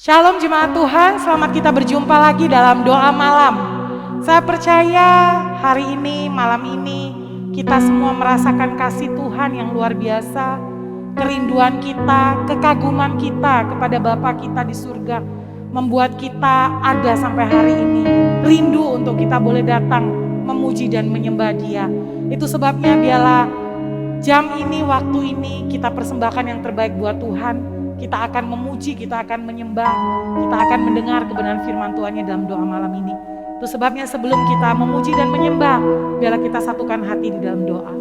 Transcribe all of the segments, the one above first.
Shalom jemaat Tuhan, selamat kita berjumpa lagi dalam doa malam. Saya percaya hari ini, malam ini, kita semua merasakan kasih Tuhan yang luar biasa. Kerinduan kita, kekaguman kita kepada Bapa kita di surga, membuat kita ada sampai hari ini. Rindu untuk kita boleh datang, memuji dan menyembah Dia. Itu sebabnya biarlah jam ini, waktu ini, kita persembahkan yang terbaik buat Tuhan. Kita akan memuji, kita akan menyembah, kita akan mendengar kebenaran firman Tuhannya dalam doa malam ini. Itu sebabnya sebelum kita memuji dan menyembah, biarlah kita satukan hati di dalam doa.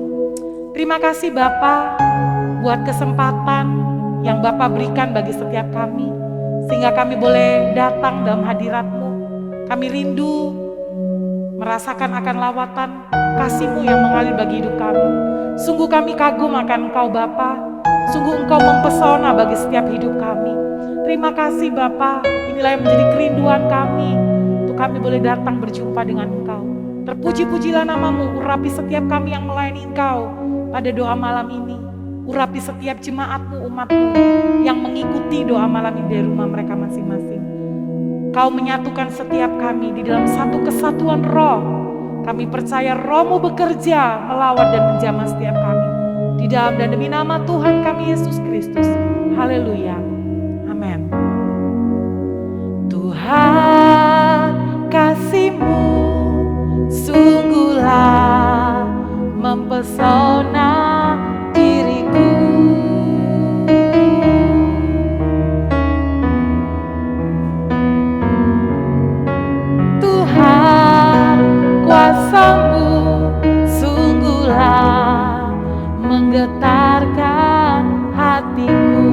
Terima kasih Bapa buat kesempatan yang Bapa berikan bagi setiap kami, sehingga kami boleh datang dalam hadirat-Mu. Kami rindu merasakan akan lawatan kasih-Mu yang mengalir bagi hidup kami. Sungguh kami kagum akan Engkau Bapa. Sungguh Engkau mempesona bagi setiap hidup kami. Terima kasih Bapa, inilah yang menjadi kerinduan kami, untuk kami boleh datang berjumpa dengan Engkau. Terpuji-pujilah nama-Mu, urapi setiap kami yang melayani Engkau pada doa malam ini. Urapi setiap jemaat-Mu, umat-Mu yang mengikuti doa malam ini dari rumah mereka masing-masing. Kau menyatukan setiap kami di dalam satu kesatuan roh. Kami percaya Roh-Mu bekerja, melawat dan menjamah setiap kami. Di dalam dan demi nama Tuhan kami Yesus Kristus. Haleluya. Amin. Tuhan, kasih-Mu sungguhlah mempesona diriku. Tuhan, kuasa-Mu sungguhlah menggetarkan hatiku.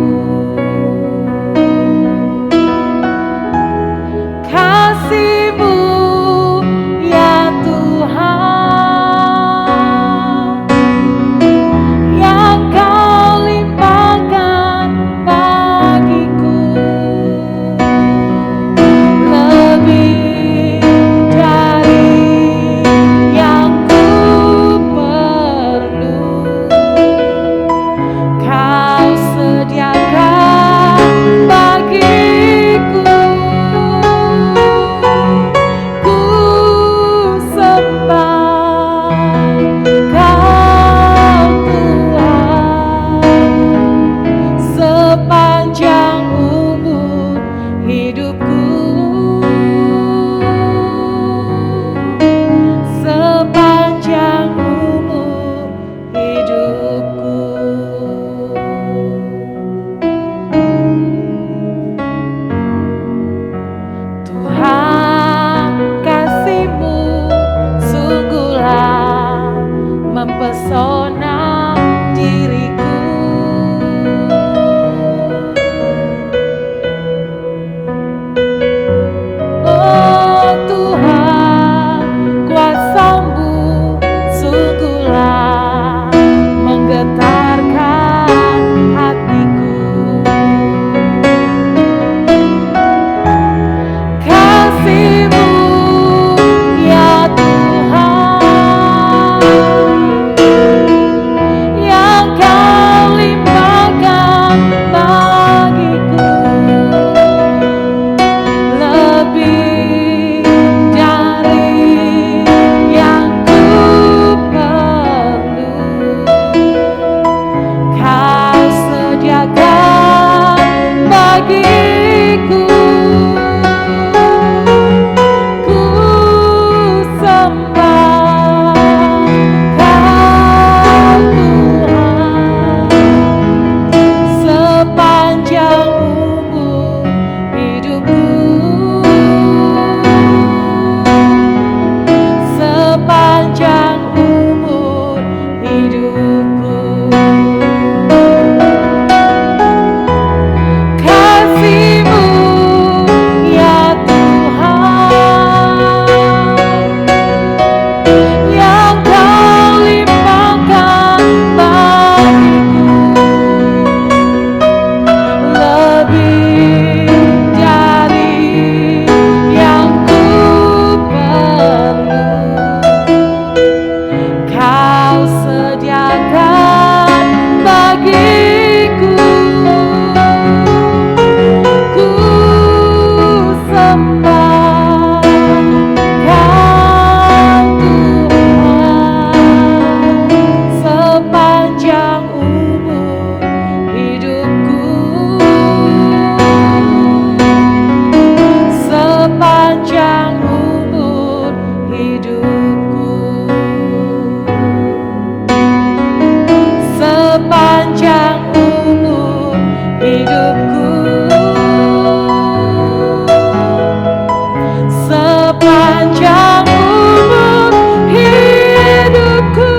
panjang umur hidupku.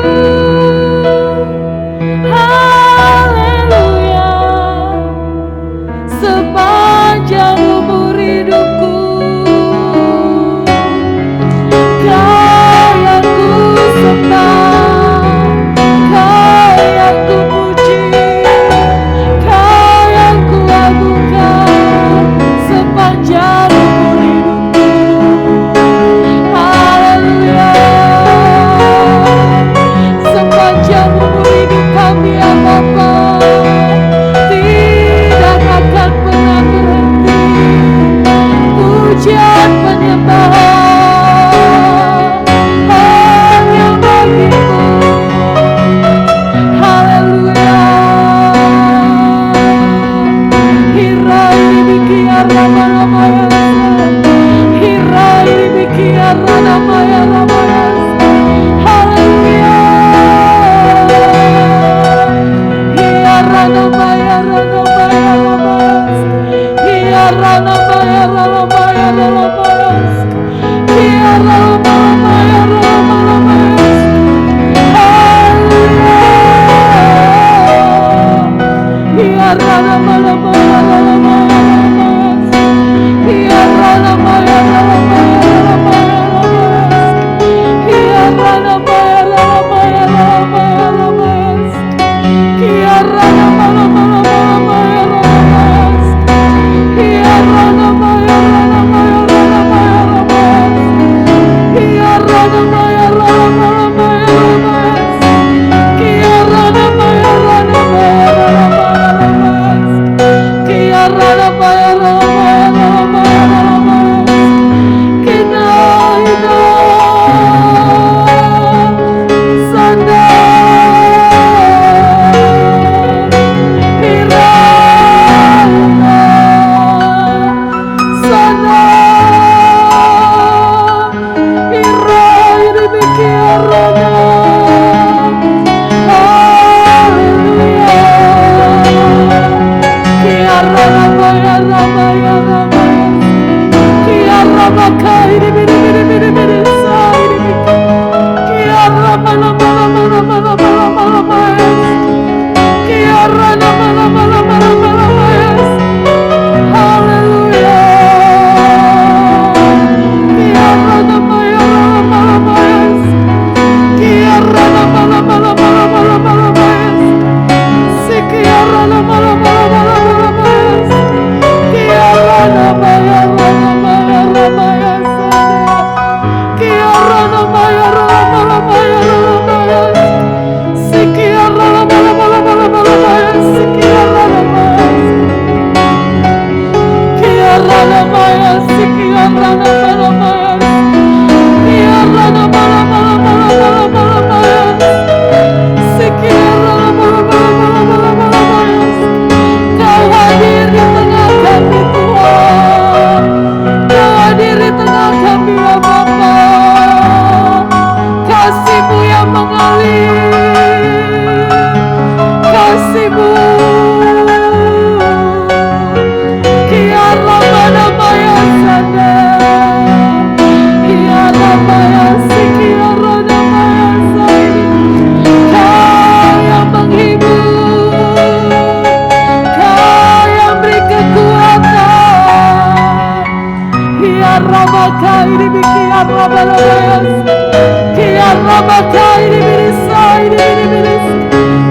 Haleluya, sepanjang umur hidupku. Kau yang ku sembah, Kau yang ku puji, Kau yang ku agungkan sepanjang umur hidupku. Haleluya, sepanjang umur hidup kami ya Bapa, tidak akan pernah berhenti pujian penyembahan hanya bagimu. Haleluya. Hirai demikian lama-lamanya, hirai demikian lama-lamanya. Haleluya. Hiaranamaya, ranamaya, lamas. Hiaranamaya, ranamaya, lamas. Hiaranamaya, lamas. Haleluya. Hiaranamaya, lamas. Hiaranamaya, lamas. Hiaranamaya, lamas.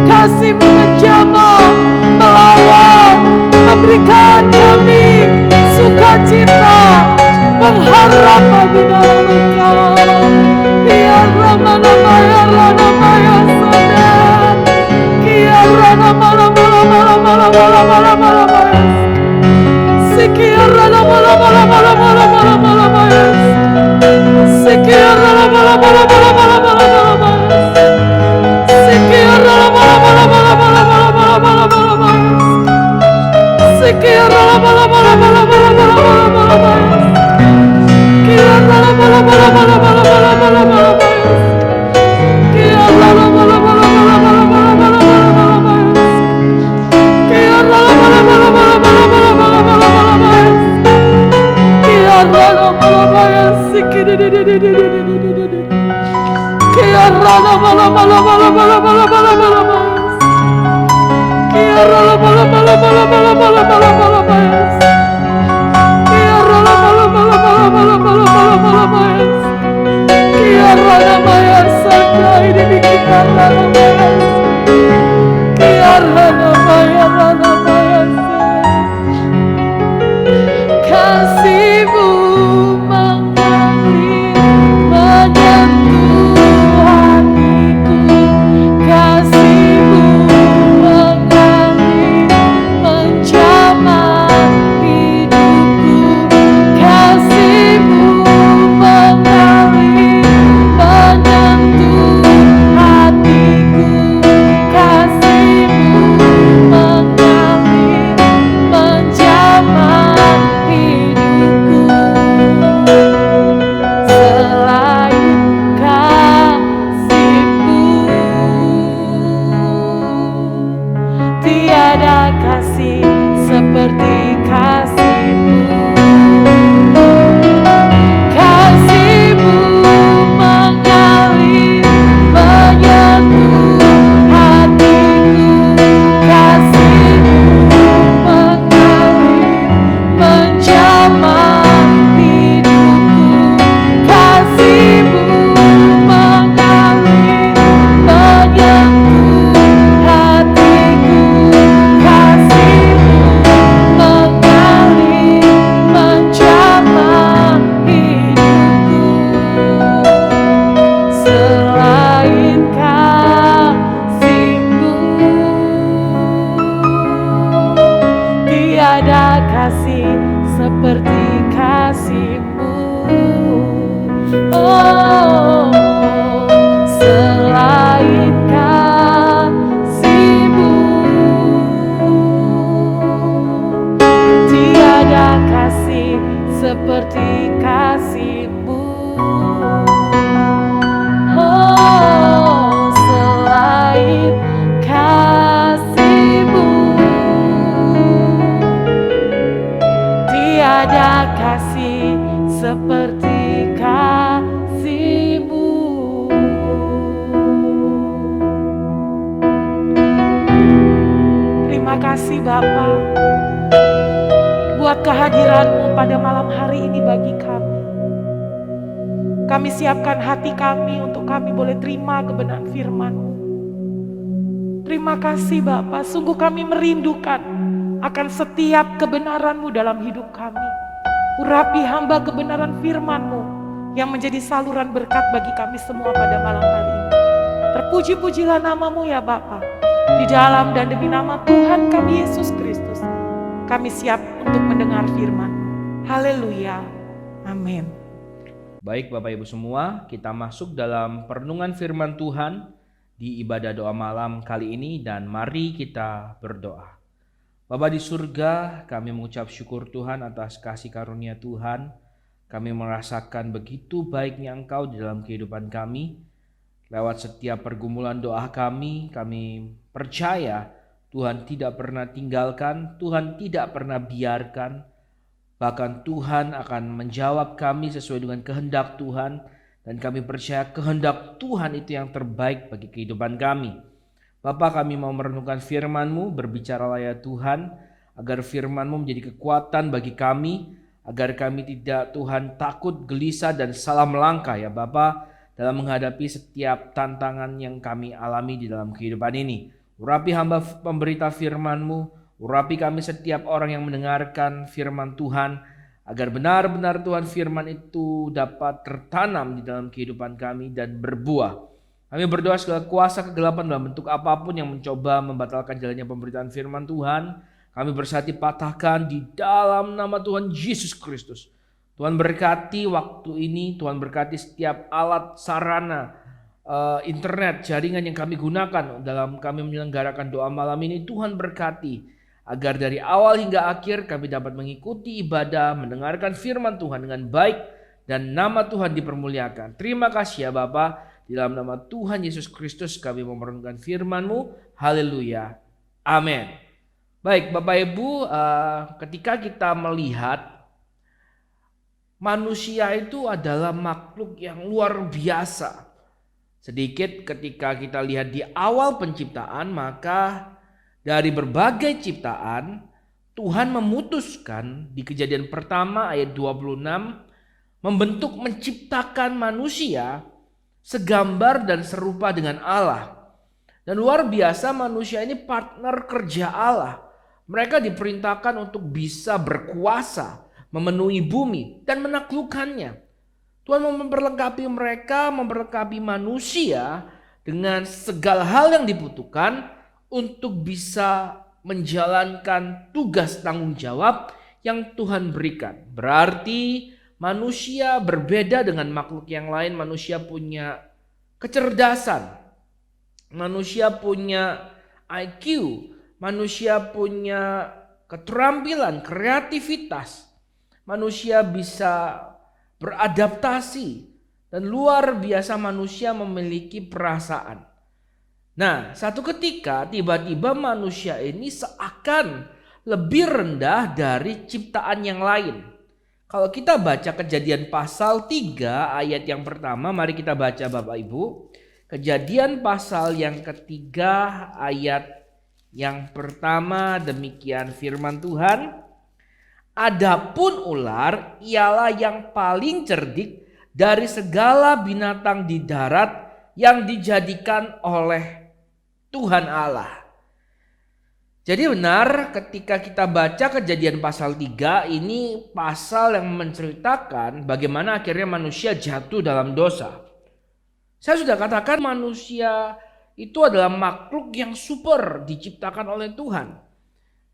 Kasih-Mu menjamah, melawat, memberikan kami sukacita, pengharapan di dalam Engkau. Ya Rama-Rama-ya, Rama-Rama-ya, Sadar. Ya Rama-Rama-Rama-Rama-Rama-Rama-Rama-Rama-Rama-Rama. Sekian Rama-Rama-Rama-Rama-Rama-Rama-Rama. Sekian Rama-Rama-Rama-Rama-Rama-Rama. Sekian Rama-Rama-Rama-Rama-Rama-Rama-Rama. Sekian Rama-Rama-Rama-Rama-Rama-Rama. Sekian Rama-Rama-Rama-Rama-Rama-Rama. Sekian Rama-Rama-Rama-Rama-Rama-Rama. Sekian Rama-Rama-Rama-Rama-Rama-Rama. Sekian Rama-Rama-Rama-Rama-Rama. Kasih-Mu mengalir menyentuh hatiku, kasih-Mu mengalir menjamah hidupku, kasih-Mu mengalir menyentuh hatiku, kasih-Mu mengalir menjamah hidupku. Selain kasih-Mu, tiada kasih seperti kasih-Mu. Kasih-Mu mengalir menyentuh hatiku, kasih-Mu mengalir menjamah hidupku, kasih-Mu mengalir menyentuh hatiku, kasih-Mu mengalir menjamah hidupku. Selain kasih-Mu, tiada kasih seperti kasih-Mu. Oh, selain kasih-Mu, tiada kasih seperti kasih-Mu. Oh, selain kasih-Mu, tiada kasih seperti kasih-Mu. Terima kasih Bapa buat kehadiran-Mu pada malam hari ini bagi kami. Kami siapkan hati kami untuk kami boleh terima kebenaran firman-Mu. Terima kasih Bapa, sungguh kami merindukan akan setiap kebenaran-Mu dalam hidup kami. Urapi hamba kebenaran firman-Mu yang menjadi saluran berkat bagi kami semua pada malam hari ini. Terpuji-pujilah nama-Mu ya Bapa. Di dalam dan demi nama Tuhan kami Yesus Kristus, kami siap untuk mendengar firman. Haleluya. Amin. Baik Bapak Ibu semua, kita masuk dalam perenungan firman Tuhan di ibadah doa malam kali ini dan mari kita berdoa. Bapa di surga, kami mengucap syukur Tuhan atas kasih karunia Tuhan. Kami merasakan begitu baiknya Engkau di dalam kehidupan kami. Lewat setiap pergumulan doa kami percaya Tuhan tidak pernah tinggalkan, Tuhan tidak pernah biarkan. Bahkan Tuhan akan menjawab kami sesuai dengan kehendak Tuhan. Dan kami percaya kehendak Tuhan itu yang terbaik bagi kehidupan kami. Bapa, kami mau merenungkan firman-Mu, berbicaralah ya Tuhan, agar firman-Mu menjadi kekuatan bagi kami, agar kami tidak Tuhan takut, gelisah dan salah melangkah ya Bapa, dalam menghadapi setiap tantangan yang kami alami di dalam kehidupan ini. Urapi hamba pemberita firman-Mu, urapi kami setiap orang yang mendengarkan firman Tuhan, agar benar-benar Tuhan firman itu dapat tertanam di dalam kehidupan kami dan berbuah. Kami berdoa segala kuasa kegelapan dalam bentuk apapun yang mencoba membatalkan jalannya pemberitaan firman Tuhan, kami bersatu patahkan di dalam nama Tuhan Yesus Kristus. Tuhan berkati waktu ini, Tuhan berkati setiap alat sarana internet, jaringan yang kami gunakan dalam kami menyelenggarakan doa malam ini. Tuhan berkati agar dari awal hingga akhir kami dapat mengikuti ibadah, mendengarkan firman Tuhan dengan baik dan nama Tuhan dipermuliakan. Terima kasih ya Bapa. Di dalam nama Tuhan Yesus Kristus kami memerenungkan firman-Mu. Haleluya. Amin. Baik Bapak Ibu, ketika kita melihat manusia itu adalah makhluk yang luar biasa. Sedikit ketika kita lihat di awal penciptaan, maka dari berbagai ciptaan Tuhan memutuskan di Kejadian pertama ayat 26 menciptakan manusia segambar dan serupa dengan Allah. Dan luar biasa, manusia ini partner kerja Allah. Mereka diperintahkan untuk bisa berkuasa, memenuhi bumi dan menaklukkannya. Tuhan memperlengkapi mereka, memperlengkapi manusia dengan segala hal yang dibutuhkan untuk bisa menjalankan tugas tanggung jawab yang Tuhan berikan. Berarti manusia berbeda dengan makhluk yang lain. Manusia punya kecerdasan, manusia punya IQ, manusia punya keterampilan, kreativitas. Manusia bisa beradaptasi, dan luar biasa manusia memiliki perasaan. Nah, satu ketika tiba-tiba manusia ini seakan lebih rendah dari ciptaan yang lain. Kalau kita baca Kejadian pasal 3 ayat yang pertama, mari kita baca Bapak Ibu. Kejadian pasal yang ketiga ayat yang pertama, demikian firman Tuhan. Adapun ular ialah yang paling cerdik dari segala binatang di darat yang dijadikan oleh Tuhan Allah. Jadi benar, ketika kita baca Kejadian pasal 3, ini pasal yang menceritakan bagaimana akhirnya manusia jatuh dalam dosa. Saya sudah katakan manusia itu adalah makhluk yang super diciptakan oleh Tuhan.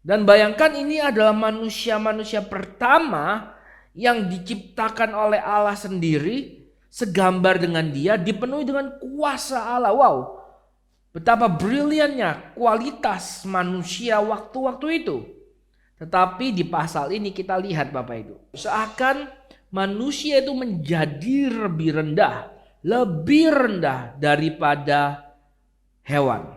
Dan bayangkan, ini adalah manusia-manusia pertama yang diciptakan oleh Allah sendiri, segambar dengan Dia, dipenuhi dengan kuasa Allah. Wow, betapa briliannya kualitas manusia waktu-waktu itu. Tetapi di pasal ini kita lihat Bapak Ibu, seakan manusia itu menjadi lebih rendah daripada hewan.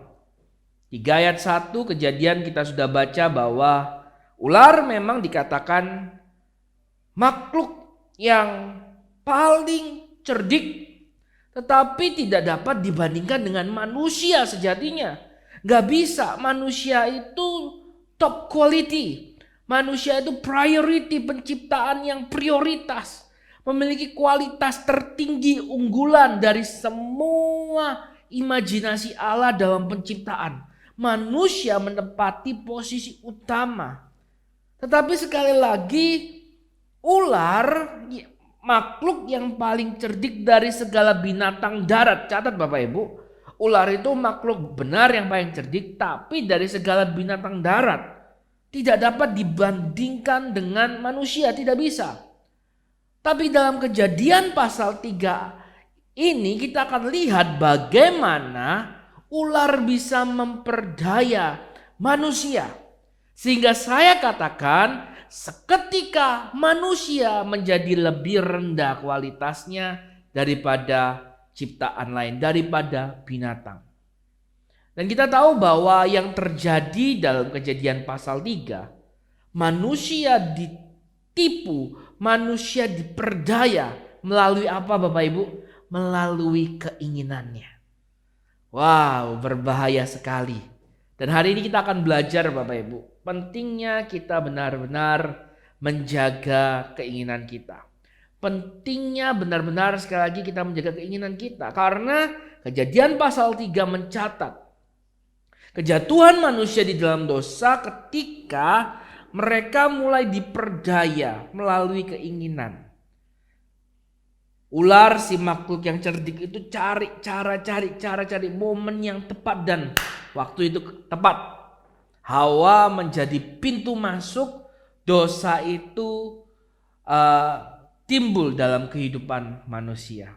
3 ayat 1 Kejadian kita sudah baca bahwa ular memang dikatakan makhluk yang paling cerdik, tetapi tidak dapat dibandingkan dengan manusia sejatinya. Gak bisa, manusia itu top quality. Manusia itu priority, penciptaan yang prioritas. Memiliki kualitas tertinggi, unggulan dari semua imajinasi Allah dalam penciptaan. Manusia menempati posisi utama. Tetapi sekali lagi, ular makhluk yang paling cerdik dari segala binatang darat. Catat Bapak Ibu, ular itu makhluk benar yang paling cerdik, tapi dari segala binatang darat. Tidak dapat dibandingkan dengan manusia, tidak bisa. Tapi dalam Kejadian pasal 3 ini kita akan lihat bagaimana ular bisa memperdaya manusia. Sehingga saya katakan seketika manusia menjadi lebih rendah kualitasnya daripada ciptaan lain, daripada binatang. Dan kita tahu bahwa yang terjadi dalam Kejadian pasal 3, manusia ditipu, manusia diperdaya melalui apa Bapak Ibu? Melalui keinginannya. Wow, berbahaya sekali. Dan hari ini kita akan belajar Bapak Ibu, pentingnya kita benar-benar menjaga keinginan kita. Pentingnya benar-benar sekali lagi kita menjaga keinginan kita. Karena Kejadian pasal 3 mencatat kejatuhan manusia di dalam dosa ketika mereka mulai diperdaya melalui keinginan. Ular, si makhluk yang cerdik itu cari momen yang tepat dan waktu itu tepat. Hawa menjadi pintu masuk dosa itu timbul dalam kehidupan manusia.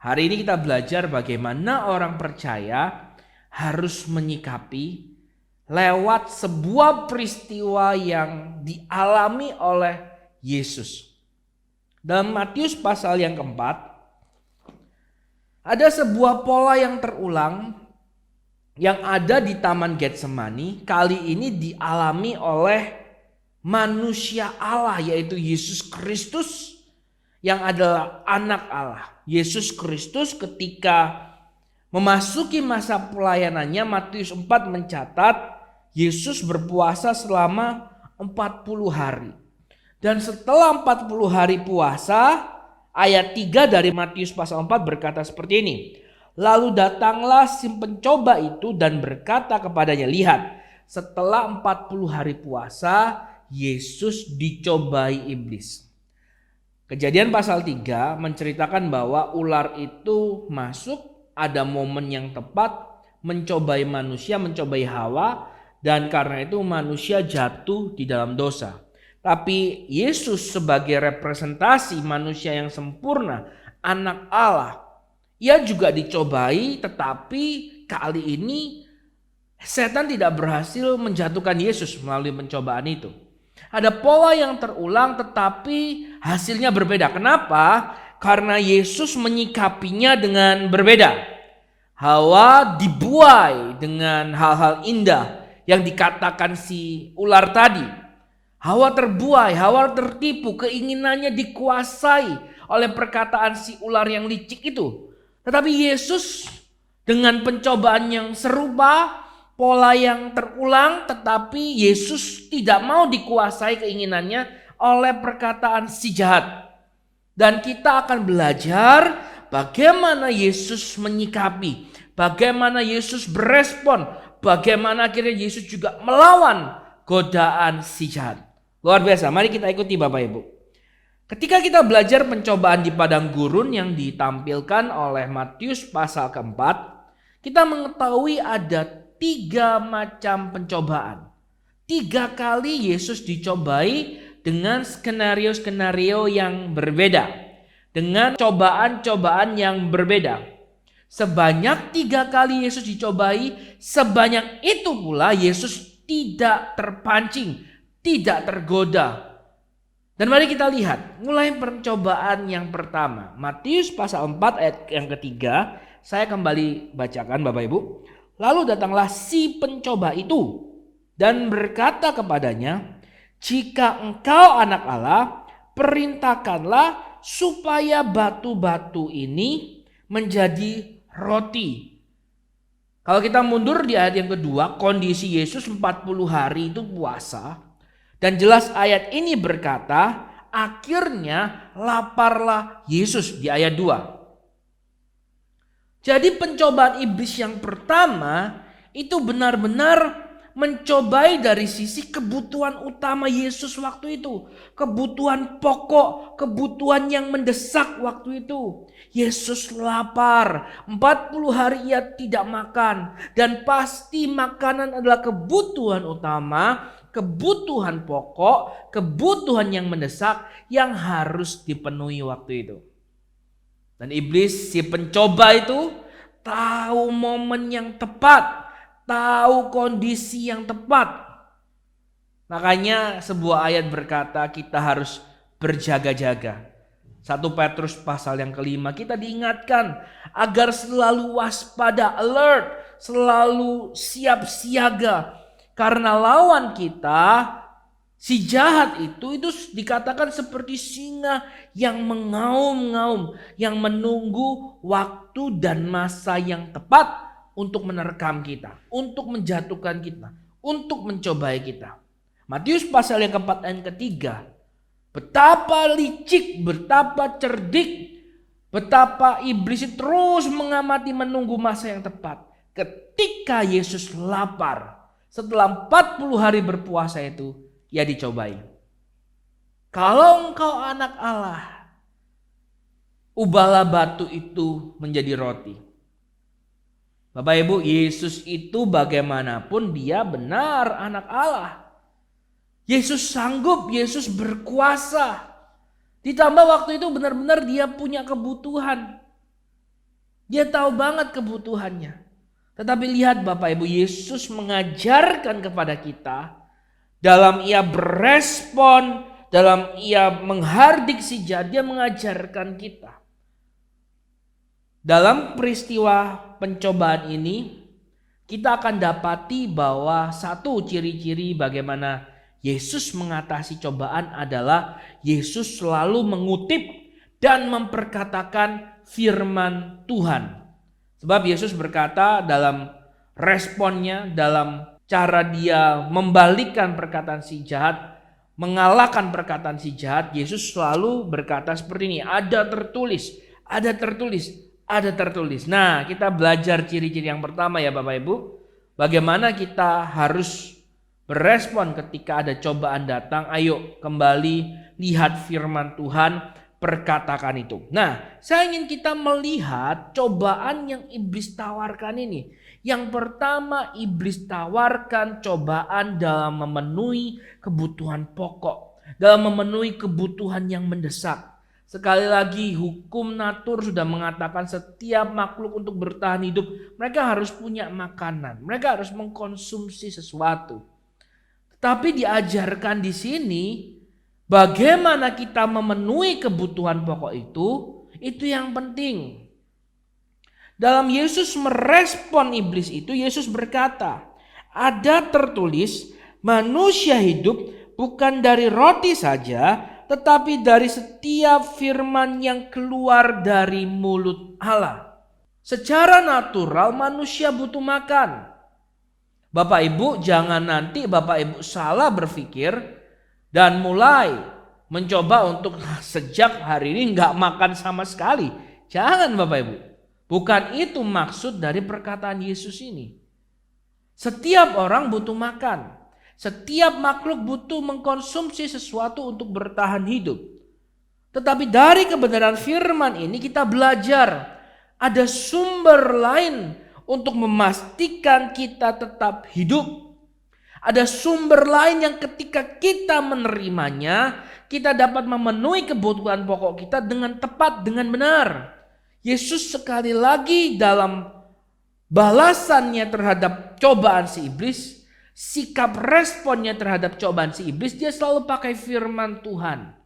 Hari ini kita belajar bagaimana orang percaya harus menyikapi lewat sebuah peristiwa yang dialami oleh Yesus. Dalam Matius pasal yang keempat, ada sebuah pola yang terulang yang ada di Taman Getsemani. Kali ini dialami oleh manusia Allah, yaitu Yesus Kristus, yang adalah anak Allah. Yesus Kristus ketika memasuki masa pelayanannya, Matius 4 mencatat Yesus berpuasa selama 40 hari. Dan setelah 40 hari puasa, ayat 3 dari Matius pasal 4 berkata seperti ini. Lalu datanglah si pencoba itu dan berkata kepadanya, lihat, setelah 40 hari puasa, Yesus dicobai iblis. Kejadian pasal 3 menceritakan bahwa ular itu masuk, ada momen yang tepat, mencobai manusia, mencobai Hawa, dan karena itu manusia jatuh di dalam dosa. Tapi Yesus sebagai representasi manusia yang sempurna, anak Allah, ia juga dicobai, tetapi kali ini setan tidak berhasil menjatuhkan Yesus melalui pencobaan itu. Ada pola yang terulang tetapi hasilnya berbeda. Kenapa? Karena Yesus menyikapinya dengan berbeda. Hawa dibuai dengan hal-hal indah yang dikatakan si ular tadi. Hawa terbuai, Hawa tertipu, keinginannya dikuasai oleh perkataan si ular yang licik itu. Tetapi Yesus dengan pencobaan yang serupa, pola yang terulang, tetapi Yesus tidak mau dikuasai keinginannya oleh perkataan si jahat. Dan kita akan belajar bagaimana Yesus menyikapi, bagaimana Yesus berespon, bagaimana akhirnya Yesus juga melawan godaan si jahat. Luar biasa, mari kita ikuti Bapak Ibu. Ketika kita belajar pencobaan di padang gurun yang ditampilkan oleh Matius pasal keempat, kita mengetahui ada 3 macam pencobaan. 3 kali Yesus dicobai dengan skenario-skenario yang berbeda, dengan cobaan-cobaan yang berbeda. Sebanyak 3 kali Yesus dicobai, sebanyak itu pula Yesus tidak terpancing, tidak tergoda. Dan mari kita lihat, mulai pencobaan yang pertama. Matius pasal 4 ayat yang ketiga, saya kembali bacakan Bapak Ibu. Lalu datanglah si pencoba itu dan berkata kepadanya, jika engkau anak Allah, perintahkanlah supaya batu-batu ini menjadi roti. Kalau kita mundur di ayat yang kedua, kondisi Yesus 40 hari itu puasa. Dan jelas ayat ini berkata, akhirnya laparlah Yesus di ayat 2. Jadi pencobaan iblis yang pertama itu benar-benar mencobai dari sisi kebutuhan utama Yesus waktu itu. Kebutuhan pokok, kebutuhan yang mendesak waktu itu. Yesus lapar, 40 hari ia tidak makan. Dan pasti makanan adalah kebutuhan utama, kebutuhan pokok, kebutuhan yang mendesak yang harus dipenuhi waktu itu. Dan iblis si pencoba itu tahu momen yang tepat, tahu kondisi yang tepat. Makanya sebuah ayat berkata kita harus berjaga-jaga. 1 Petrus pasal yang kelima kita diingatkan agar selalu waspada, alert, selalu siap siaga. Karena lawan kita, si jahat itu dikatakan seperti singa yang mengaum-ngaum, yang menunggu waktu dan masa yang tepat untuk menerkam kita, untuk menjatuhkan kita, untuk mencobai kita. Matius pasal yang keempat dan ketiga, betapa licik, betapa cerdik, betapa iblis terus mengamati menunggu masa yang tepat. Ketika Yesus lapar, setelah 40 hari berpuasa itu, ia dicobai. Kalau engkau anak Allah, ubahlah batu itu menjadi roti. Bapak Ibu, Yesus itu bagaimanapun dia benar anak Allah. Yesus sanggup, Yesus berkuasa. Ditambah waktu itu benar-benar dia punya kebutuhan. Dia tahu banget kebutuhannya. Tetapi lihat Bapak Ibu, Yesus mengajarkan kepada kita dalam ia berespon, dalam ia menghardik si jahat, dia mengajarkan kita. Dalam peristiwa pencobaan ini, kita akan dapati bahwa satu ciri-ciri bagaimana Yesus mengatasi cobaan adalah Yesus selalu mengutip dan memperkatakan firman Tuhan. Sebab Yesus berkata dalam responnya, dalam cara dia membalikkan perkataan si jahat, mengalahkan perkataan si jahat, Yesus selalu berkata seperti ini, ada tertulis, ada tertulis, ada tertulis. Nah, kita belajar ciri-ciri yang pertama ya Bapak Ibu. Bagaimana kita harus berespon ketika ada cobaan datang. Ayo kembali lihat firman Tuhan, perkatakan itu. Nah, saya ingin kita melihat cobaan yang iblis tawarkan ini. Yang pertama, iblis tawarkan cobaan dalam memenuhi kebutuhan pokok, dalam memenuhi kebutuhan yang mendesak. Sekali lagi, hukum natur sudah mengatakan setiap makhluk untuk bertahan hidup, mereka harus punya makanan, mereka harus mengkonsumsi sesuatu. Tapi diajarkan di sini bagaimana kita memenuhi kebutuhan pokok itu yang penting. Dalam Yesus merespon iblis itu, Yesus berkata, ada tertulis, manusia hidup bukan dari roti saja, tetapi dari setiap firman yang keluar dari mulut Allah. Secara natural manusia butuh makan. Bapak Ibu jangan nanti Bapak Ibu salah berpikir dan mulai mencoba untuk sejak hari ini nggak makan sama sekali. Jangan Bapak Ibu. Bukan itu maksud dari perkataan Yesus ini. Setiap orang butuh makan. Setiap makhluk butuh mengkonsumsi sesuatu untuk bertahan hidup. Tetapi dari kebenaran firman ini kita belajar ada sumber lain untuk memastikan kita tetap hidup. Ada sumber lain yang ketika kita menerimanya, kita dapat memenuhi kebutuhan pokok kita dengan tepat, dengan benar. Yesus sekali lagi dalam balasannya terhadap cobaan si iblis, sikap responnya terhadap cobaan si iblis, dia selalu pakai firman Tuhan.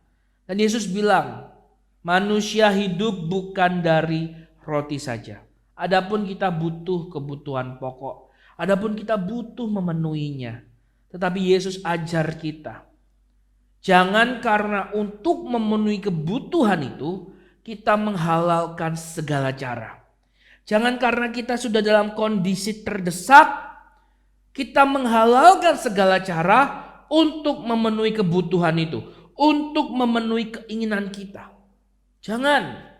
Dan Yesus bilang, manusia hidup bukan dari roti saja. Adapun kita butuh kebutuhan pokok. Adapun kita butuh memenuhinya. Tetapi Yesus ajar kita. Jangan karena untuk memenuhi kebutuhan itu, kita menghalalkan segala cara. Jangan karena kita sudah dalam kondisi terdesak, kita menghalalkan segala cara untuk memenuhi kebutuhan itu. Untuk memenuhi keinginan kita. Jangan.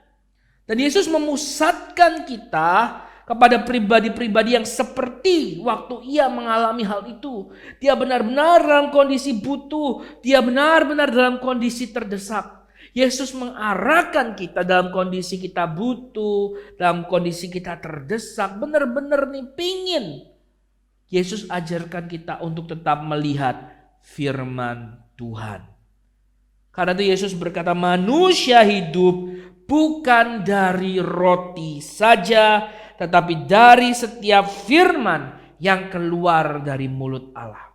Dan Yesus memusatkan kita kepada pribadi-pribadi yang seperti waktu ia mengalami hal itu. Dia benar-benar dalam kondisi butuh. Dia benar-benar dalam kondisi terdesak. Yesus mengarahkan kita dalam kondisi kita butuh, dalam kondisi kita terdesak. Benar-benar nih pingin. Yesus ajarkan kita untuk tetap melihat firman Tuhan. Karena itu Yesus berkata, manusia hidup bukan dari roti saja, tetapi dari setiap firman yang keluar dari mulut Allah.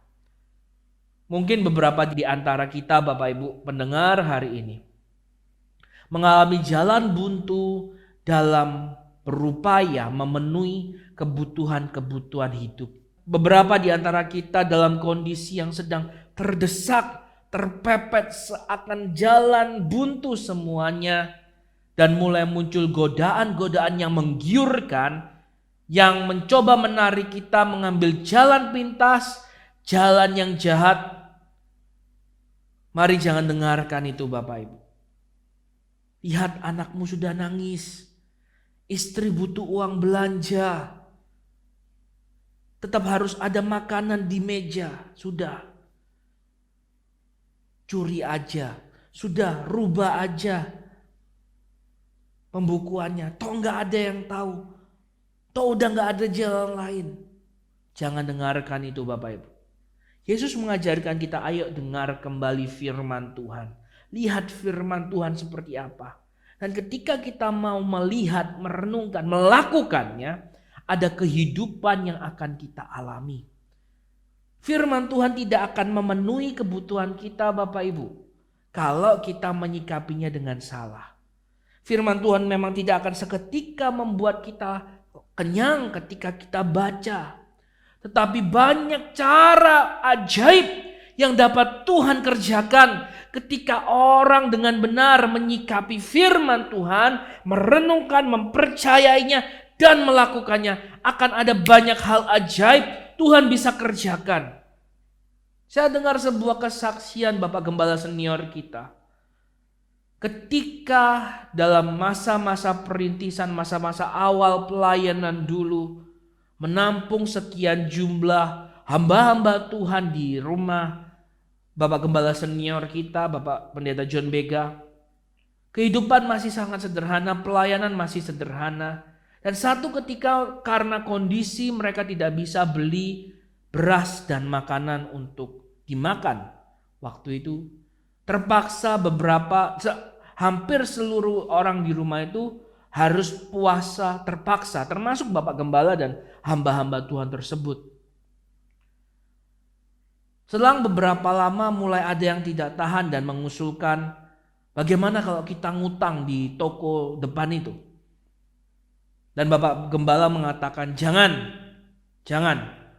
Mungkin beberapa di antara kita Bapak Ibu pendengar hari ini mengalami jalan buntu dalam berupaya memenuhi kebutuhan-kebutuhan hidup. Beberapa di antara kita dalam kondisi yang sedang terdesak, terpepet seakan jalan buntu semuanya. Dan mulai muncul godaan-godaan yang menggiurkan, yang mencoba menarik kita mengambil jalan pintas, jalan yang jahat. Mari jangan dengarkan itu Bapak Ibu. Lihat anakmu sudah nangis, istri butuh uang belanja, tetap harus ada makanan di meja, sudah. Curi aja, sudah rubah aja pembukuannya, toh nggak ada yang tahu, toh udah nggak ada jalan lain. Jangan dengarkan itu Bapak Ibu. Yesus mengajarkan kita, ayo dengar kembali firman Tuhan. Lihat firman Tuhan seperti apa. Dan ketika kita mau melihat, merenungkan, melakukannya, ada kehidupan yang akan kita alami. Firman Tuhan tidak akan memenuhi kebutuhan kita Bapak Ibu, kalau kita menyikapinya dengan salah. Firman Tuhan memang tidak akan seketika membuat kita kenyang ketika kita baca. Tetapi banyak cara ajaib yang dapat Tuhan kerjakan ketika orang dengan benar menyikapi firman Tuhan, merenungkan, mempercayainya, dan melakukannya. Akan ada banyak hal ajaib Tuhan bisa kerjakan. Saya dengar sebuah kesaksian Bapak Gembala senior kita. Ketika dalam masa-masa perintisan, masa-masa awal pelayanan dulu, menampung sekian jumlah hamba-hamba Tuhan di rumah Bapak Gembala senior kita, Bapak Pendeta John Bega. Kehidupan masih sangat sederhana, pelayanan masih sederhana. Dan satu ketika karena kondisi mereka tidak bisa beli beras dan makanan untuk dimakan. Waktu itu terpaksa hampir seluruh orang di rumah itu harus puasa terpaksa, termasuk Bapak Gembala dan hamba-hamba Tuhan tersebut. Selang beberapa lama mulai ada yang tidak tahan dan mengusulkan, bagaimana kalau kita ngutang di toko depan itu? Dan Bapak Gembala mengatakan, jangan.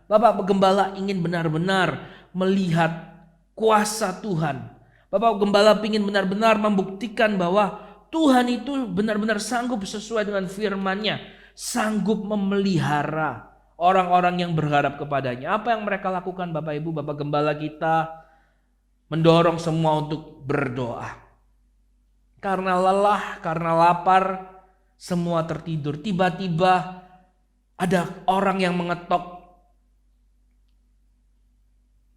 Bapak Gembala ingin benar-benar melihat kuasa Tuhan. Bapak Gembala ingin benar-benar membuktikan bahwa Tuhan itu benar-benar sanggup sesuai dengan firman-Nya, sanggup memelihara orang-orang yang berharap kepadanya. Apa yang mereka lakukan Bapak Ibu, Bapak Gembala kita mendorong semua untuk berdoa. Karena lelah, karena lapar, semua tertidur. Tiba-tiba ada orang yang mengetok.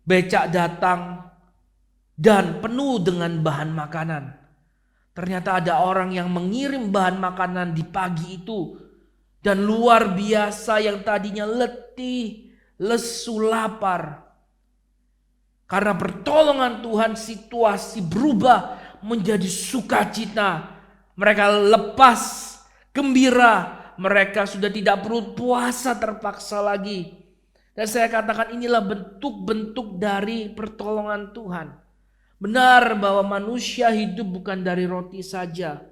Becak datang dan penuh dengan bahan makanan. Ternyata ada orang yang mengirim bahan makanan di pagi itu. Dan luar biasa, yang tadinya letih, lesu, lapar. Karena pertolongan Tuhan, situasi berubah menjadi sukacita. Mereka lepas, gembira. Mereka sudah tidak perlu puasa terpaksa lagi. Dan saya katakan inilah bentuk-bentuk dari pertolongan Tuhan. Benar bahwa manusia hidup bukan dari roti saja,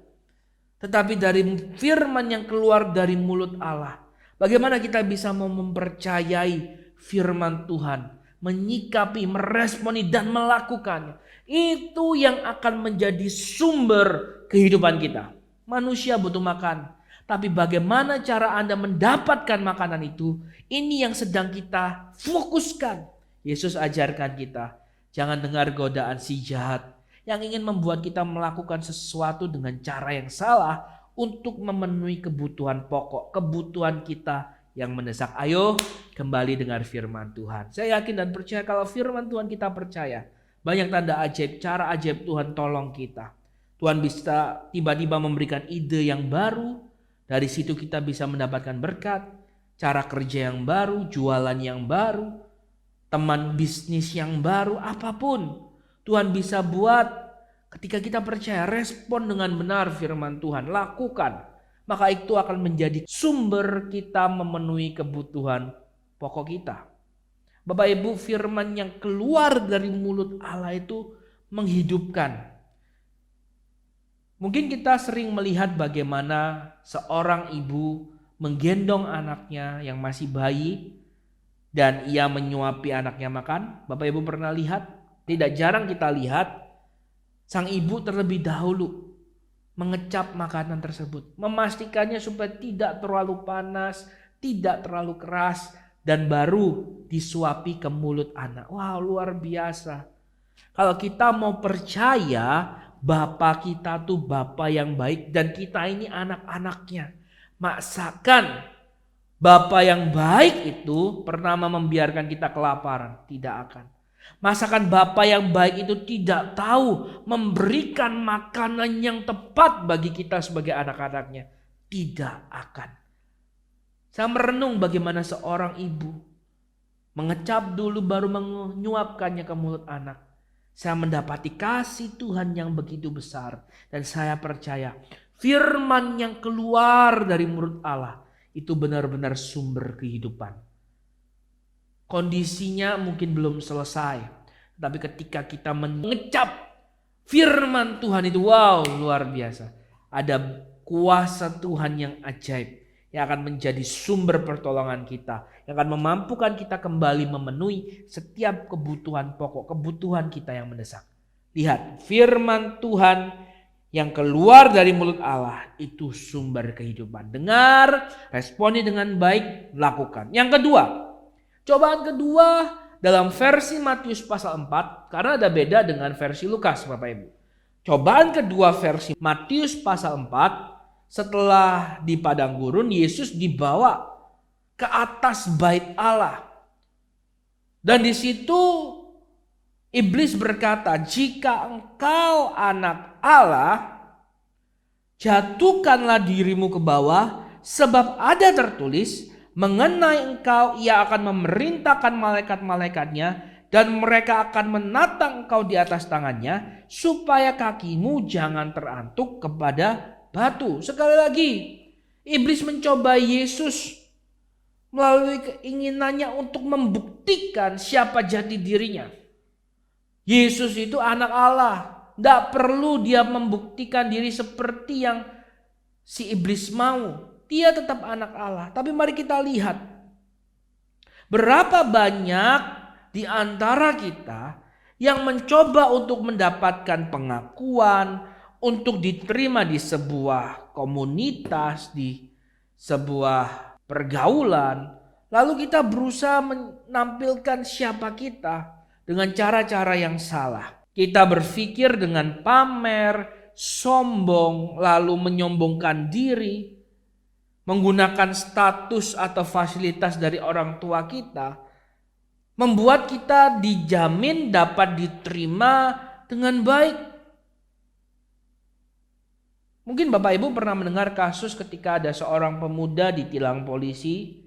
tetapi dari firman yang keluar dari mulut Allah. Bagaimana kita bisa mempercayai firman Tuhan, menyikapi, meresponi, dan melakukannya. Itu yang akan menjadi sumber kehidupan kita. Manusia butuh makan, tapi bagaimana cara Anda mendapatkan makanan itu, ini yang sedang kita fokuskan. Yesus ajarkan kita, jangan dengar godaan si jahat yang ingin membuat kita melakukan sesuatu dengan cara yang salah untuk memenuhi kebutuhan pokok, kebutuhan kita yang mendesak. Ayo kembali dengar firman Tuhan. Saya yakin dan percaya kalau firman Tuhan kita percaya, banyak tanda ajaib, cara ajaib Tuhan tolong kita. Tuhan bisa tiba-tiba memberikan ide yang baru, dari situ kita bisa mendapatkan berkat, cara kerja yang baru, jualan yang baru, teman bisnis yang baru, apapun Tuhan bisa buat ketika kita percaya, respon dengan benar firman Tuhan, lakukan. Maka itu akan menjadi sumber kita memenuhi kebutuhan pokok kita. Bapak Ibu, firman yang keluar dari mulut Allah itu menghidupkan. Mungkin kita sering melihat bagaimana seorang ibu menggendong anaknya yang masih bayi dan ia menyuapi anaknya makan. Bapak Ibu pernah lihat? Tidak jarang kita lihat sang ibu terlebih dahulu mengecap makanan tersebut, memastikannya supaya tidak terlalu panas, tidak terlalu keras, dan baru disuapi ke mulut anak. Wow, luar biasa. Kalau kita mau percaya, Bapa kita tuh Bapa yang baik dan kita ini anak-anaknya. Masakan Bapa yang baik itu pertama membiarkan kita kelaparan? Tidak akan. Masakan Bapa yang baik itu tidak tahu memberikan makanan yang tepat bagi kita sebagai anak-anaknya? Tidak akan. Saya merenung bagaimana seorang ibu mengecap dulu baru menyuapkannya ke mulut anak. Saya mendapati kasih Tuhan yang begitu besar. Dan saya percaya firman yang keluar dari mulut Allah itu benar-benar sumber kehidupan. Kondisinya mungkin belum selesai, tapi ketika kita mengecap firman Tuhan itu, wow, luar biasa. Ada kuasa Tuhan yang ajaib yang akan menjadi sumber pertolongan kita, yang akan memampukan kita kembali memenuhi setiap kebutuhan pokok, kebutuhan kita yang mendesak. Lihat, firman Tuhan yang keluar dari mulut Allah itu sumber kehidupan. Dengar, responi dengan baik, lakukan. Yang kedua, cobaan kedua dalam versi Matius pasal 4, karena ada beda dengan versi Lukas, Bapak Ibu. Cobaan kedua versi Matius pasal 4, setelah di padang gurun, Yesus dibawa ke atas bait Allah. Dan di situ iblis berkata, jika engkau anak Allah, jatuhkanlah dirimu ke bawah, sebab ada tertulis, mengenai engkau ia akan memerintahkan malaikat-malaikatnya, dan mereka akan menatang engkau di atas tangannya, supaya kakimu jangan terantuk kepada batu. Sekali lagi, iblis mencoba Yesus melalui keinginannya untuk membuktikan siapa jati dirinya. Yesus itu anak Allah. Tidak perlu dia membuktikan diri seperti yang si iblis mau. Dia tetap anak Allah. Tapi mari kita lihat, berapa banyak di antara kita yang mencoba untuk mendapatkan pengakuan, untuk diterima di sebuah komunitas, di sebuah pergaulan, lalu kita berusaha menampilkan siapa kita dengan cara-cara yang salah. Kita berpikir dengan pamer, sombong, lalu menyombongkan diri, menggunakan status atau fasilitas dari orang tua kita, membuat kita dijamin dapat diterima dengan baik. Mungkin Bapak Ibu pernah mendengar kasus ketika ada seorang pemuda ditilang polisi.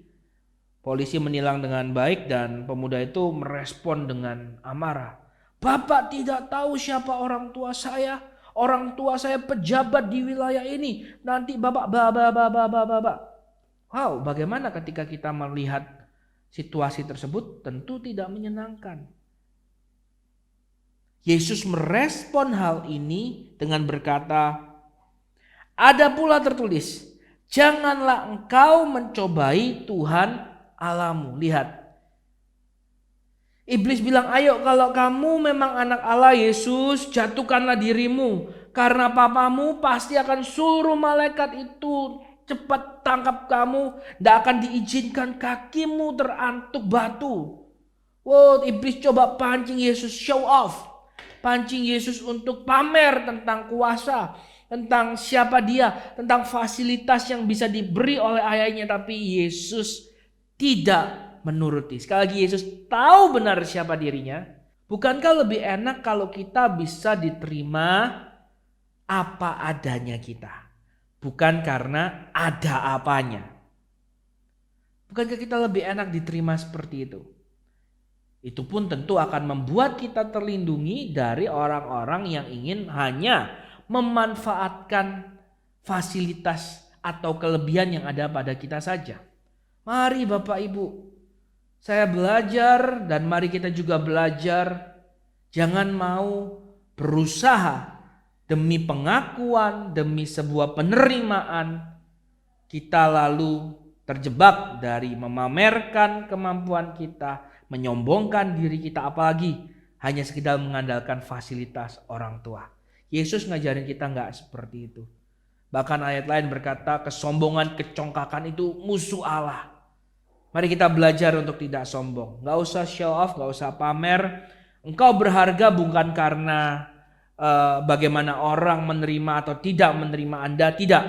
Polisi menilang dengan baik dan pemuda itu merespon dengan amarah. Bapak tidak tahu siapa orang tua saya. Orang tua saya pejabat di wilayah ini. Nanti Bapak bapak. Wow, bagaimana ketika kita melihat situasi tersebut? Tentu tidak menyenangkan. Yesus merespon hal ini dengan berkata, ada pula tertulis, janganlah engkau mencobai Tuhan Allahmu. Lihat, iblis bilang, ayo kalau kamu memang anak Allah Yesus, jatuhkanlah dirimu. Karena papamu pasti akan suruh malaikat itu cepat tangkap kamu. Tidak akan diizinkan kakimu terantuk batu. Wow, iblis coba pancing Yesus show off. Pancing Yesus untuk pamer tentang kuasa, tentang siapa dia, tentang fasilitas yang bisa diberi oleh ayahnya. Tapi Yesus tidak menuruti. Sekali lagi, Yesus tahu benar siapa dirinya. Bukankah lebih enak kalau kita bisa diterima apa adanya kita, bukan karena ada apanya? Bukankah kita lebih enak diterima seperti itu? Itu pun tentu akan membuat kita terlindungi dari orang-orang yang ingin hanya memanfaatkan fasilitas atau kelebihan yang ada pada kita saja. Mari Bapak Ibu, saya belajar dan mari kita juga belajar. Jangan mau berusaha demi pengakuan, demi sebuah penerimaan, kita lalu terjebak dari memamerkan kemampuan kita, menyombongkan diri kita, apalagi hanya sekedar mengandalkan fasilitas orang tua. Yesus ngajarin kita nggak seperti itu. Bahkan ayat lain berkata kesombongan, kecongkakan itu musuh Allah. Mari kita belajar untuk tidak sombong. Nggak usah show off, nggak usah pamer. Engkau berharga bukan karena bagaimana orang menerima atau tidak menerima Anda. Tidak.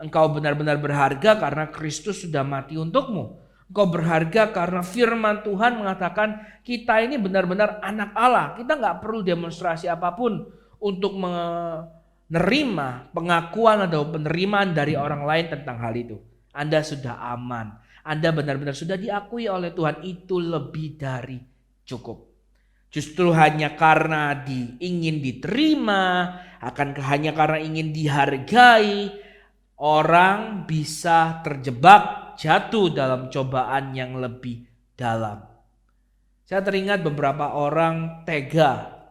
Engkau benar-benar berharga karena Kristus sudah mati untukmu. Engkau berharga karena firman Tuhan mengatakan kita ini benar-benar anak Allah. Kita nggak perlu demonstrasi apapun untuk menerima pengakuan atau penerimaan dari orang lain tentang hal itu. Anda sudah aman. Anda benar-benar sudah diakui oleh Tuhan. Itu lebih dari cukup. Justru hanya karena ingin diterima, hanya karena ingin dihargai, orang bisa terjebak, jatuh dalam cobaan yang lebih dalam. Saya teringat beberapa orang tega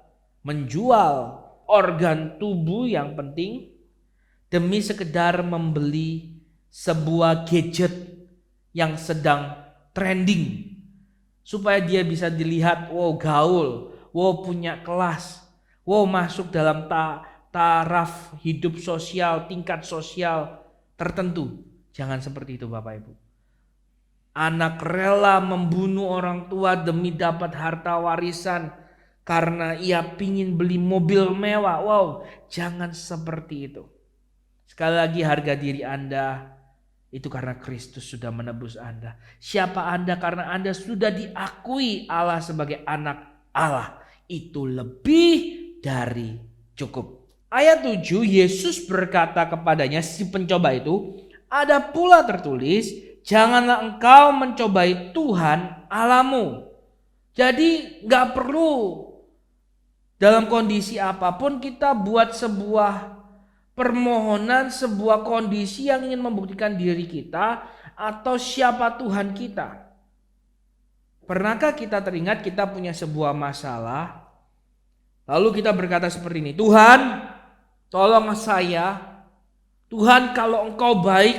menjual organ tubuh yang penting demi sekedar membeli sebuah gadget yang sedang trending supaya dia bisa dilihat, wow gaul, wow punya kelas, wow masuk dalam taraf hidup sosial, tingkat sosial tertentu. Jangan seperti itu Bapak Ibu. Anak rela membunuh orang tua demi dapat harta warisan karena ia pingin beli mobil mewah. Wow, jangan seperti itu. Sekali lagi, harga diri Anda itu karena Kristus sudah menebus Anda. Siapa Anda? Karena Anda sudah diakui Allah sebagai anak Allah. Itu lebih dari cukup. Ayat 7, Yesus berkata kepadanya, si pencoba itu, ada pula tertulis, janganlah engkau mencobai Tuhan Allahmu. Jadi gak perlu dalam kondisi apapun kita buat sebuah permohonan, sebuah kondisi yang ingin membuktikan diri kita atau siapa Tuhan kita. Pernahkah kita teringat kita punya sebuah masalah, lalu kita berkata seperti ini, Tuhan tolong saya, Tuhan kalau engkau baik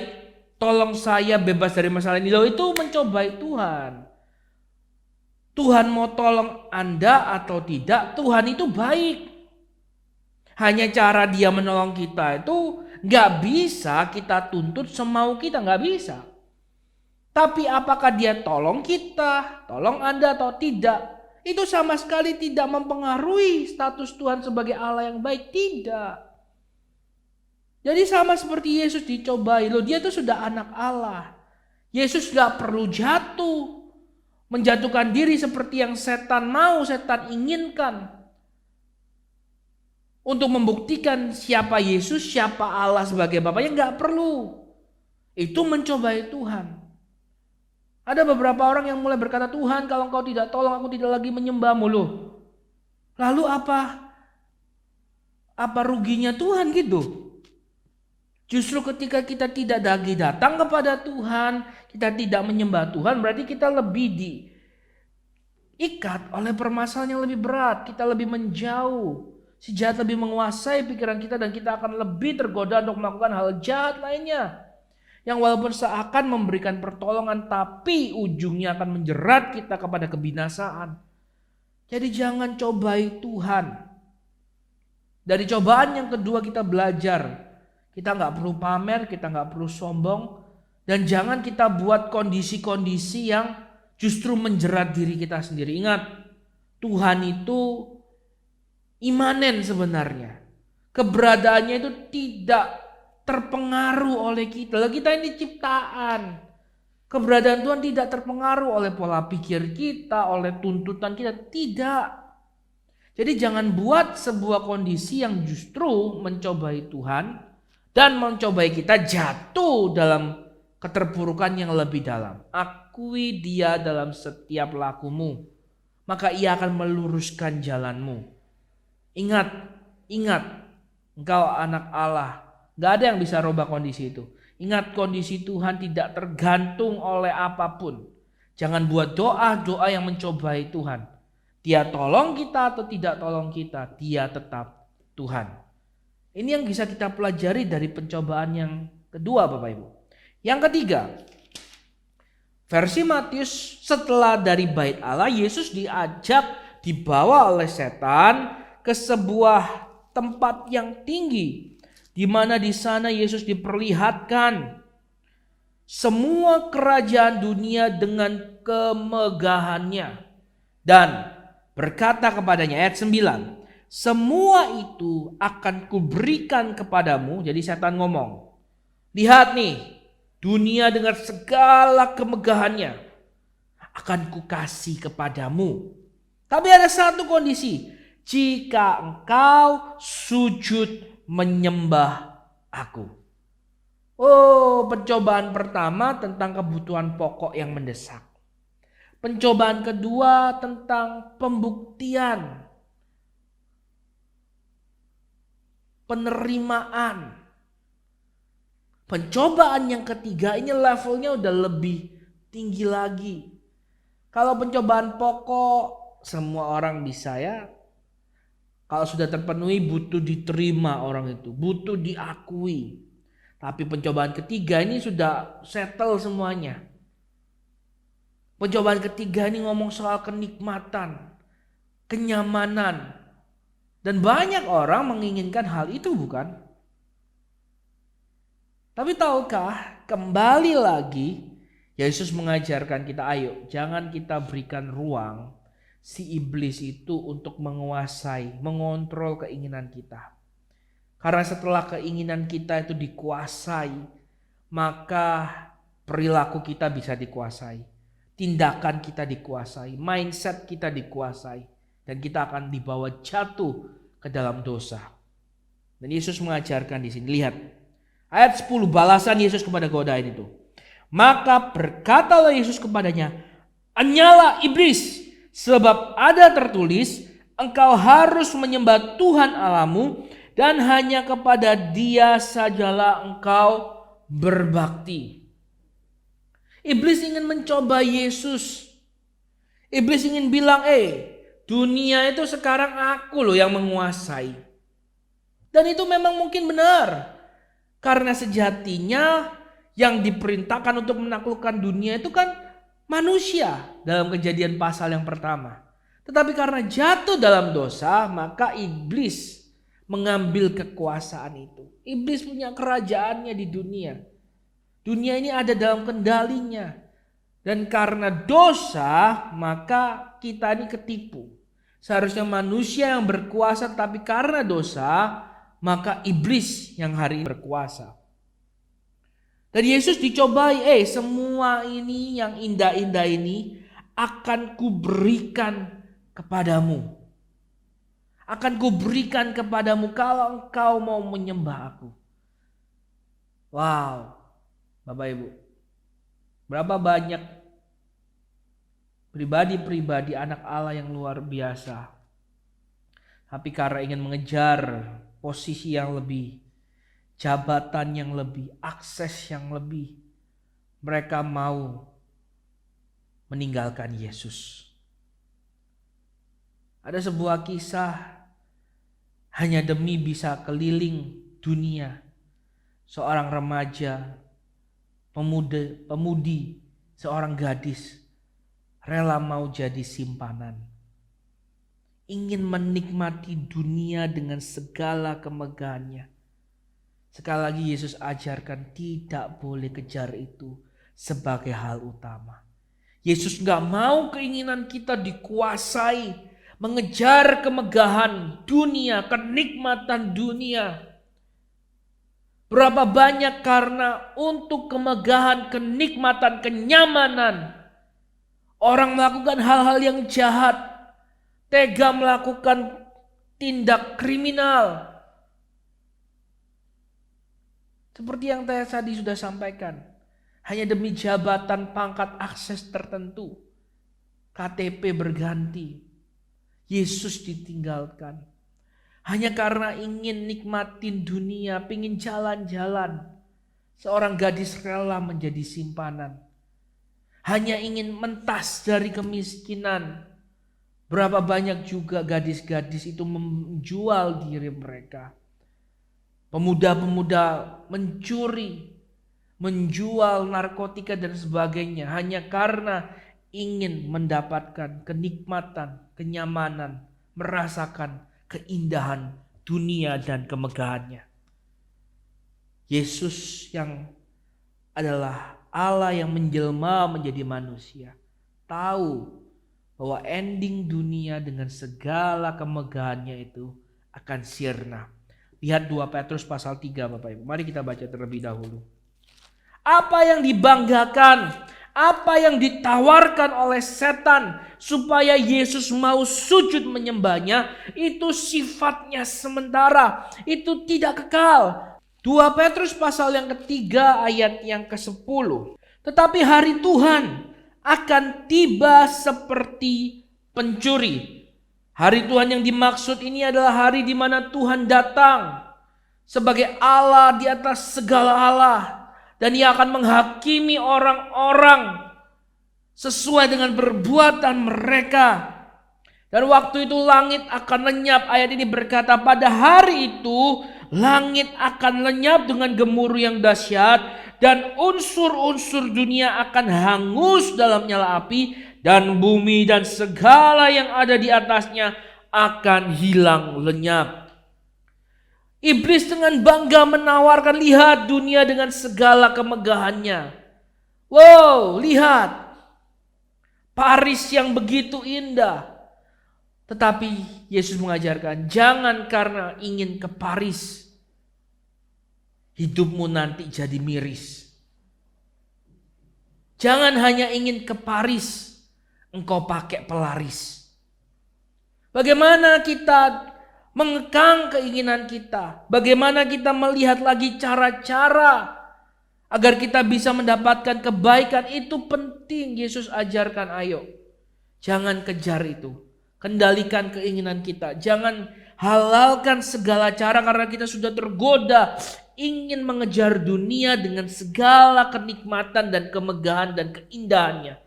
tolong saya bebas dari masalah ini. Loh, itu mencobai Tuhan. Tuhan mau tolong Anda atau tidak, Tuhan itu baik. Hanya cara dia menolong kita itu gak bisa kita tuntut semau kita, gak bisa. Tapi apakah dia tolong kita, tolong Anda atau tidak, itu sama sekali tidak mempengaruhi status Tuhan sebagai Allah yang baik, tidak. Jadi sama seperti Yesus dicobai, loh dia itu sudah anak Allah. Yesus gak perlu jatuh, menjatuhkan diri seperti yang setan mau, setan inginkan. Untuk membuktikan siapa Yesus, siapa Allah sebagai Bapaknya, gak perlu. Itu mencobai Tuhan. Ada beberapa orang yang mulai berkata, Tuhan kalau engkau tidak tolong aku tidak lagi menyembahmu. Loh, lalu apa ruginya Tuhan gitu? Justru ketika kita tidak lagi datang kepada Tuhan, kita tidak menyembah Tuhan, berarti kita lebih diikat oleh permasalahan yang lebih berat. Kita lebih menjauh. Si jahat lebih menguasai pikiran kita dan kita akan lebih tergoda untuk melakukan hal jahat lainnya. Yang walaupun seakan memberikan pertolongan, tapi ujungnya akan menjerat kita kepada kebinasaan. Jadi jangan cobai Tuhan. Dari cobaan yang kedua kita belajar. Kita gak perlu pamer, kita gak perlu sombong. Dan jangan kita buat kondisi-kondisi yang justru menjerat diri kita sendiri. Ingat, Tuhan itu imanen sebenarnya. Keberadaannya itu tidak terpengaruh oleh kita. Kita ini ciptaan. Keberadaan Tuhan tidak terpengaruh oleh pola pikir kita, oleh tuntutan kita. Tidak. Jadi jangan buat sebuah kondisi yang justru mencobai Tuhan dan mencobai kita jatuh dalam keterpurukan yang lebih dalam. Akui dia dalam setiap lakumu, maka ia akan meluruskan jalanmu. Ingat, engkau anak Allah. Gak ada yang bisa rubah kondisi itu. Ingat, kondisi Tuhan tidak tergantung oleh apapun. Jangan buat doa-doa yang mencobai Tuhan. Dia tolong kita atau tidak tolong kita, dia tetap Tuhan. Ini yang bisa kita pelajari dari pencobaan yang kedua Bapak Ibu. Yang ketiga, versi Matius, setelah dari bait Allah, Yesus dibawa oleh setan ke sebuah tempat yang tinggi, di mana di sana Yesus diperlihatkan semua kerajaan dunia dengan kemegahannya dan berkata kepadanya, ayat 9, semua itu akan kuberikan kepadamu. Jadi setan ngomong, lihat nih, dunia dengan segala kemegahannya akan kukasih kepadamu. Tapi ada satu kondisi, jika engkau sujud menyembah aku. Oh, pencobaan pertama tentang kebutuhan pokok yang mendesak. Pencobaan kedua tentang pembuktian, penerimaan. Pencobaan yang ketiga ini levelnya udah lebih tinggi lagi. Kalau pencobaan pokok semua orang bisa ya. Kalau sudah terpenuhi butuh diterima orang itu, butuh diakui. Tapi pencobaan ketiga ini sudah settle semuanya. Pencobaan ketiga ini ngomong soal kenikmatan, kenyamanan. Dan banyak orang menginginkan hal itu, bukan? Tapi tahukah, kembali lagi Yesus mengajarkan kita, ayo jangan kita berikan ruang si iblis itu untuk menguasai, mengontrol keinginan kita. Karena setelah keinginan kita itu dikuasai, maka perilaku kita bisa dikuasai. Tindakan kita dikuasai, mindset kita dikuasai. Dan kita akan dibawa jatuh ke dalam dosa. Dan Yesus mengajarkan di sini, lihat. Ayat 10, balasan Yesus kepada godaan itu. Maka berkatalah Yesus kepadanya, "Anyalah iblis, sebab ada tertulis, engkau harus menyembah Tuhan Allahmu, dan hanya kepada Dia sajalah engkau berbakti." Iblis ingin mencoba Yesus. Iblis ingin bilang, dunia itu sekarang aku loh yang menguasai. Dan itu memang mungkin benar. Karena sejatinya yang diperintahkan untuk menaklukkan dunia itu kan manusia dalam Kejadian pasal yang pertama. Tetapi karena jatuh dalam dosa, maka iblis mengambil kekuasaan itu. Iblis punya kerajaannya di dunia. Dunia ini ada dalam kendalinya. Dan karena dosa, maka kita ini ketipu. Seharusnya manusia yang berkuasa, tapi karena dosa, maka iblis yang hari ini berkuasa. Dan Yesus dicobai, semua ini yang indah-indah ini akan kuberikan kepadamu. Akan kuberikan kepadamu kalau engkau mau menyembah aku. Wow, Bapak Ibu. Berapa banyak pribadi-pribadi anak Allah yang luar biasa. Tapi karena ingin mengejar posisi yang lebih, jabatan yang lebih, akses yang lebih, mereka mau meninggalkan Yesus. Ada sebuah kisah hanya demi bisa keliling dunia. Seorang remaja, pemudi, seorang gadis rela mau jadi simpanan. Ingin menikmati dunia dengan segala kemegahannya. Sekali lagi Yesus ajarkan tidak boleh kejar itu sebagai hal utama. Yesus gak mau keinginan kita dikuasai, mengejar kemegahan dunia, kenikmatan dunia. Berapa banyak karena untuk kemegahan, kenikmatan, kenyamanan, orang melakukan hal-hal yang jahat, tega melakukan tindak kriminal. Seperti yang tadi sudah sampaikan, hanya demi jabatan, pangkat, akses tertentu, KTP berganti, Yesus ditinggalkan. Hanya karena ingin nikmatin dunia, ingin jalan-jalan, seorang gadis rela menjadi simpanan. Hanya ingin mentas dari kemiskinan. Berapa banyak juga gadis-gadis itu menjual diri mereka. Pemuda-pemuda mencuri, menjual narkotika dan sebagainya. Hanya karena ingin mendapatkan kenikmatan, kenyamanan, merasakan keindahan dunia dan kemegahannya. Yesus yang adalah Allah yang menjelma menjadi manusia, tahu bahwa ending dunia dengan segala kemegahannya itu akan sirna. Lihat 2 Petrus pasal 3 Bapak Ibu. Mari kita baca terlebih dahulu. Apa yang dibanggakan, apa yang ditawarkan oleh setan supaya Yesus mau sujud menyembahnya, itu sifatnya sementara, itu tidak kekal. 2 Petrus pasal yang ketiga ayat yang ke-10. Tetapi hari Tuhan akan tiba seperti pencuri. Hari Tuhan yang dimaksud ini adalah hari di mana Tuhan datang sebagai Allah di atas segala Allah. Dan Ia akan menghakimi orang-orang sesuai dengan perbuatan mereka. Dan waktu itu langit akan lenyap. Ayat ini berkata, pada hari itu langit akan lenyap dengan gemuruh yang dahsyat, dan unsur-unsur dunia akan hangus dalam nyala api, dan bumi dan segala yang ada di atasnya akan hilang lenyap. Iblis dengan bangga menawarkan, lihat dunia dengan segala kemegahannya. Wow, lihat Paris yang begitu indah. Tetapi Yesus mengajarkan, jangan karena ingin ke Paris, hidupmu nanti jadi miris. Jangan hanya ingin ke Paris, engkau pakai pelaris. Bagaimana kita mengekang keinginan kita? Bagaimana kita melihat lagi cara-cara agar kita bisa mendapatkan kebaikan? Itu penting Yesus ajarkan. Ayo, jangan kejar itu. Kendalikan keinginan kita. Jangan halalkan segala cara karena kita sudah tergoda ingin mengejar dunia dengan segala kenikmatan dan kemegahan dan keindahannya.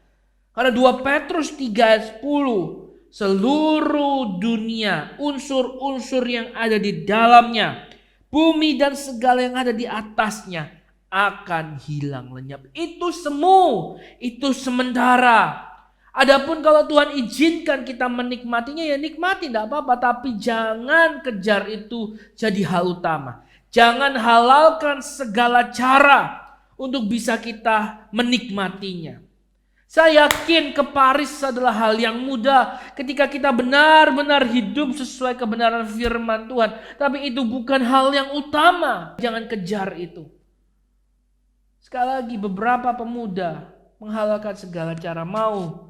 Karena 2 Petrus 3 ayat 10, seluruh dunia, unsur-unsur yang ada di dalamnya, bumi dan segala yang ada di atasnya akan hilang lenyap. Itu semu, itu sementara. Adapun kalau Tuhan izinkan kita menikmatinya, ya nikmati, tidak apa-apa. Tapi jangan kejar itu jadi hal utama. Jangan halalkan segala cara untuk bisa kita menikmatinya. Saya yakin ke Paris adalah hal yang mudah ketika kita benar-benar hidup sesuai kebenaran firman Tuhan. Tapi itu bukan hal yang utama. Jangan kejar itu. Sekali lagi, beberapa pemuda menghalalkan segala cara, mau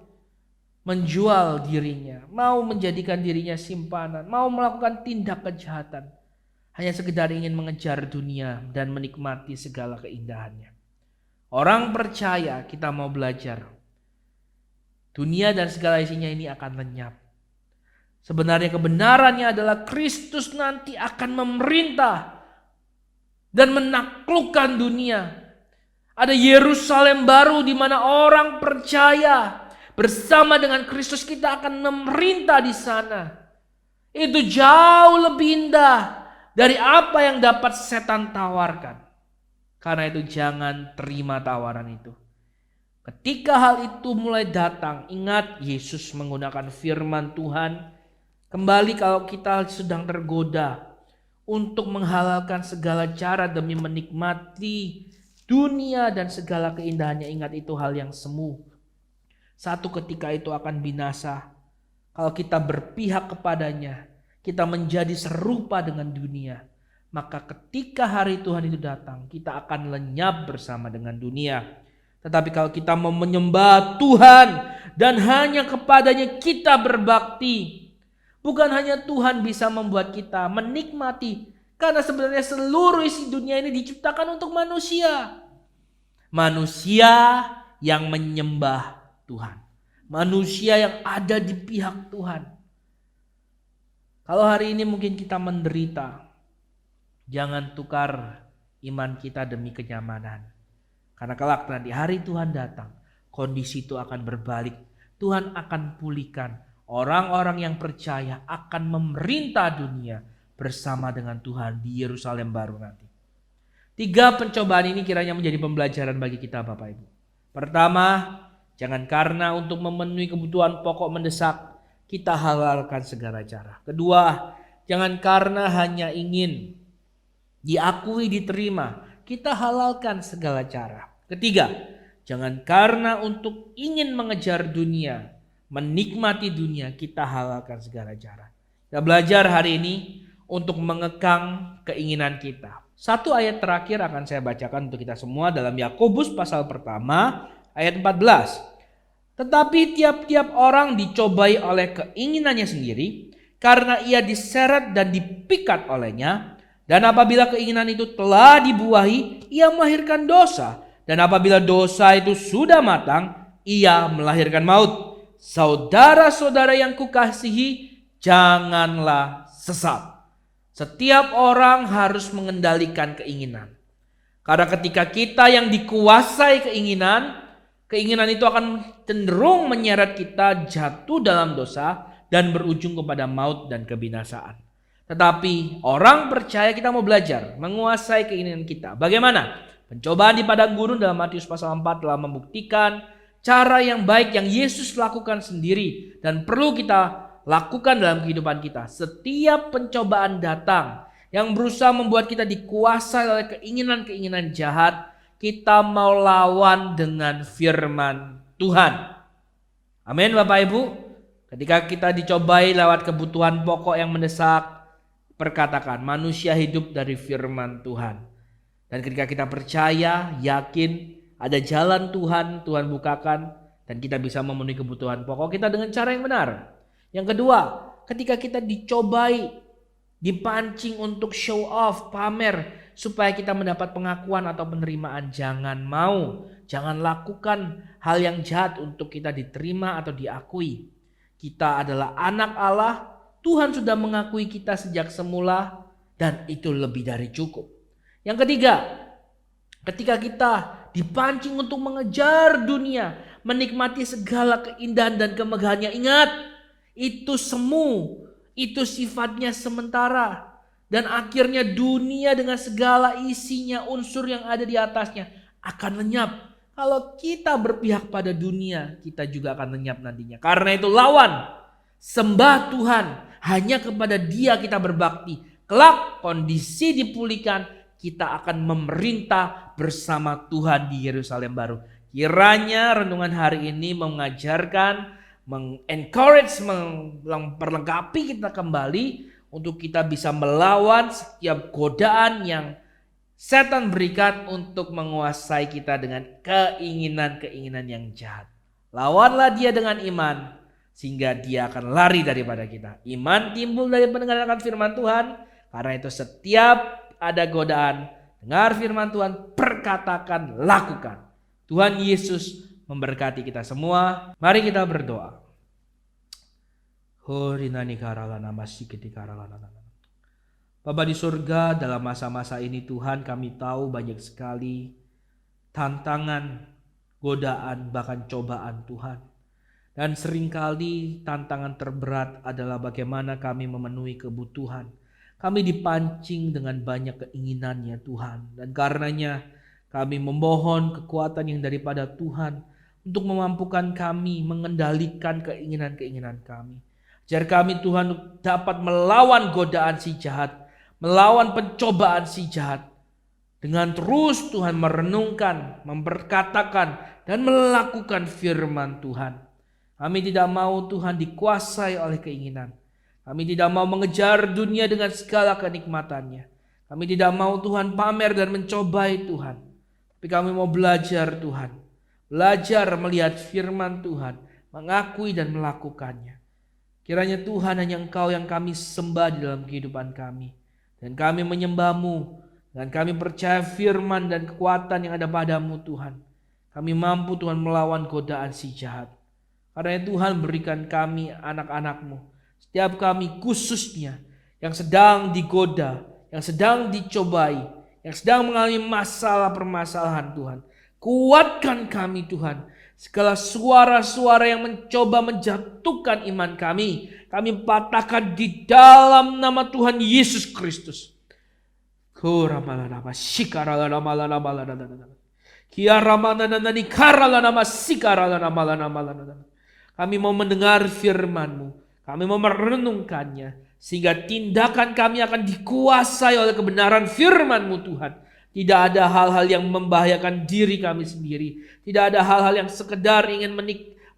menjual dirinya, mau menjadikan dirinya simpanan, mau melakukan tindak kejahatan, hanya sekedar ingin mengejar dunia dan menikmati segala keindahannya. Orang percaya, kita mau belajar, dunia dan segala isinya ini akan lenyap. Sebenarnya kebenarannya adalah Kristus nanti akan memerintah dan menaklukkan dunia. Ada Yerusalem baru di mana orang percaya bersama dengan Kristus, kita akan memerintah di sana. Itu jauh lebih indah dari apa yang dapat setan tawarkan. Karena itu jangan terima tawaran itu. Ketika hal itu mulai datang, ingat Yesus menggunakan firman Tuhan. Kembali kalau kita sedang tergoda untuk menghalalkan segala cara demi menikmati dunia dan segala keindahannya, ingat itu hal yang semu. Satu ketika itu akan binasa. Kalau kita berpihak kepadanya, kita menjadi serupa dengan dunia. Maka ketika hari Tuhan itu datang, kita akan lenyap bersama dengan dunia. Tetapi kalau kita mau menyembah Tuhan dan hanya kepadanya kita berbakti, bukan hanya Tuhan bisa membuat kita menikmati. Karena sebenarnya seluruh isi dunia ini diciptakan untuk manusia. Manusia yang menyembah Tuhan. Manusia yang ada di pihak Tuhan. Kalau hari ini mungkin kita menderita, jangan tukar iman kita demi kenyamanan. Karena kelak nanti hari Tuhan datang, kondisi itu akan berbalik. Tuhan akan pulihkan. Orang-orang yang percaya akan memerintah dunia bersama dengan Tuhan di Yerusalem baru nanti. 3 pencobaan ini kiranya menjadi pembelajaran bagi kita Bapak Ibu. Pertama, jangan karena untuk memenuhi kebutuhan pokok mendesak, kita halalkan segala cara. Kedua, jangan karena hanya ingin diakui, diterima, kita halalkan segala cara. Ketiga, jangan karena untuk ingin mengejar dunia, menikmati dunia, kita halalkan segala cara. Kita belajar hari ini untuk mengekang keinginan kita. 1 ayat terakhir akan saya bacakan untuk kita semua dalam Yakobus pasal pertama ayat 14. Tetapi tiap-tiap orang dicobai oleh keinginannya sendiri, karena ia diseret dan dipikat olehnya. Dan apabila keinginan itu telah dibuahi, ia melahirkan dosa. Dan apabila dosa itu sudah matang, ia melahirkan maut. Saudara-saudara yang kukasihi, janganlah sesat. Setiap orang harus mengendalikan keinginan. Karena ketika kita yang dikuasai keinginan itu akan cenderung menyeret kita jatuh dalam dosa dan berujung kepada maut dan kebinasaan. Tetapi orang percaya kita mau belajar menguasai keinginan kita. Bagaimana? Pencobaan di padang gurun dalam Matius pasal 4 telah membuktikan cara yang baik yang Yesus lakukan sendiri dan perlu kita lakukan dalam kehidupan kita. Setiap pencobaan datang yang berusaha membuat kita dikuasai oleh keinginan-keinginan jahat, kita mau lawan dengan firman Tuhan. Amin Bapak Ibu. Ketika kita dicobai lewat kebutuhan pokok yang mendesak, perkatakan manusia hidup dari firman Tuhan. Dan ketika kita percaya, yakin ada jalan Tuhan bukakan, dan kita bisa memenuhi kebutuhan pokok kita dengan cara yang benar. Yang kedua, ketika kita dicobai, dipancing untuk show off, pamer, supaya kita mendapat pengakuan atau penerimaan, jangan mau, jangan lakukan hal yang jahat untuk kita diterima atau diakui. Kita adalah anak Allah, Tuhan sudah mengakui kita sejak semula, dan itu lebih dari cukup. Yang ketiga, ketika kita dipancing untuk mengejar dunia, menikmati segala keindahan dan kemegahannya, ingat, itu semu, itu sifatnya sementara. Dan akhirnya dunia dengan segala isinya, unsur yang ada di atasnya akan lenyap. Kalau kita berpihak pada dunia, kita juga akan lenyap nantinya. Karena itu lawan, sembah Tuhan, hanya kepada Dia kita berbakti. Kelak kondisi dipulihkan, kita akan memerintah bersama Tuhan di Yerusalem baru. Kiranya renungan hari ini mengajarkan, mengencourage, memperlengkapi kita kembali untuk kita bisa melawan setiap godaan yang setan berikan untuk menguasai kita dengan keinginan-keinginan yang jahat. Lawanlah dia dengan iman, sehingga dia akan lari daripada kita. Iman timbul dari mendengarkan firman Tuhan. Karena itu setiap ada godaan, dengar firman Tuhan, perkatakan, lakukan. Tuhan Yesus memberkati kita semua. Mari kita berdoa. Bapa di surga, dalam masa-masa ini Tuhan, kami tahu banyak sekali tantangan, godaan, bahkan cobaan Tuhan. Dan seringkali tantangan terberat adalah bagaimana kami memenuhi kebutuhan. Kami dipancing dengan banyak keinginannya Tuhan. Dan karenanya kami memohon kekuatan yang daripada Tuhan untuk memampukan kami mengendalikan keinginan-keinginan kami. Ajar kami Tuhan dapat melawan godaan si jahat, melawan pencobaan si jahat. Dengan terus Tuhan merenungkan, memperkatakan, dan melakukan firman Tuhan. Kami tidak mau Tuhan dikuasai oleh keinginan. Kami tidak mau mengejar dunia dengan segala kenikmatannya. Kami tidak mau Tuhan pamer dan mencobai Tuhan. Tapi kami mau belajar Tuhan. Belajar melihat firman Tuhan. Mengakui dan melakukannya. Kiranya Tuhan hanya Engkau yang kami sembah di dalam kehidupan kami. Dan kami menyembah-Mu. Dan kami percaya firman dan kekuatan yang ada padamu Tuhan. Kami mampu Tuhan melawan godaan si jahat. Karena Tuhan berikan kami anak-anak-Mu. Setiap kami khususnya yang sedang digoda, yang sedang dicobai, yang sedang mengalami masalah permasalahan Tuhan. Kuatkan kami Tuhan. Segala suara-suara yang mencoba menjatuhkan iman kami, kami patahkan di dalam nama Tuhan Yesus Kristus. Kami mau mendengar firman-Mu. Kami mau merenungkannya. Sehingga tindakan kami akan dikuasai oleh kebenaran firman-Mu Tuhan. Tidak ada hal-hal yang membahayakan diri kami sendiri. Tidak ada hal-hal yang sekedar ingin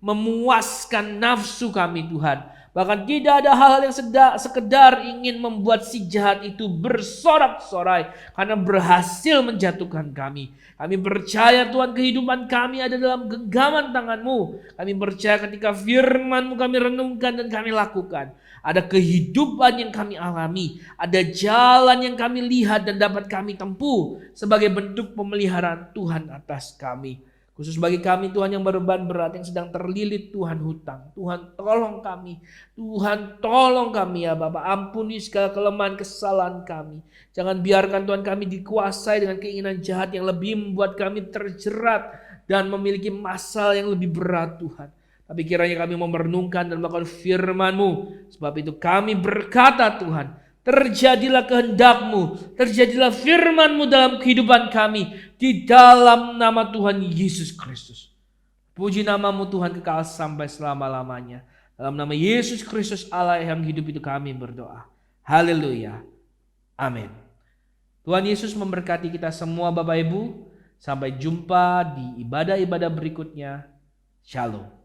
memuaskan nafsu kami Tuhan. Bahkan tidak ada hal-hal yang sekedar ingin membuat si jahat itu bersorak-sorai karena berhasil menjatuhkan kami. Kami percaya Tuhan kehidupan kami ada dalam genggaman tangan-Mu. Kami percaya ketika firman-Mu kami renungkan dan kami lakukan. Ada kehidupan yang kami alami. Ada jalan yang kami lihat dan dapat kami tempuh sebagai bentuk pemeliharaan Tuhan atas kami. Khusus bagi kami Tuhan yang berbeban berat, yang sedang terlilit Tuhan hutang. Tuhan tolong kami. Tuhan tolong kami ya Bapak. Ampuni segala kelemahan kesalahan kami. Jangan biarkan Tuhan kami dikuasai dengan keinginan jahat yang lebih membuat kami terjerat dan memiliki masalah yang lebih berat Tuhan. Tapi kiranya kami mau merenungkan dan melakukan firman-Mu. Sebab itu kami berkata Tuhan, terjadilah kehendak-Mu, terjadilah firman-Mu dalam kehidupan kami, di dalam nama Tuhan Yesus Kristus. Puji nama-Mu Tuhan kekal sampai selama-lamanya. Dalam nama Yesus Kristus Allah yang hidup itu kami berdoa. Haleluya. Amin. Tuhan Yesus memberkati kita semua Bapak Ibu. Sampai jumpa di ibadah-ibadah berikutnya. Shalom.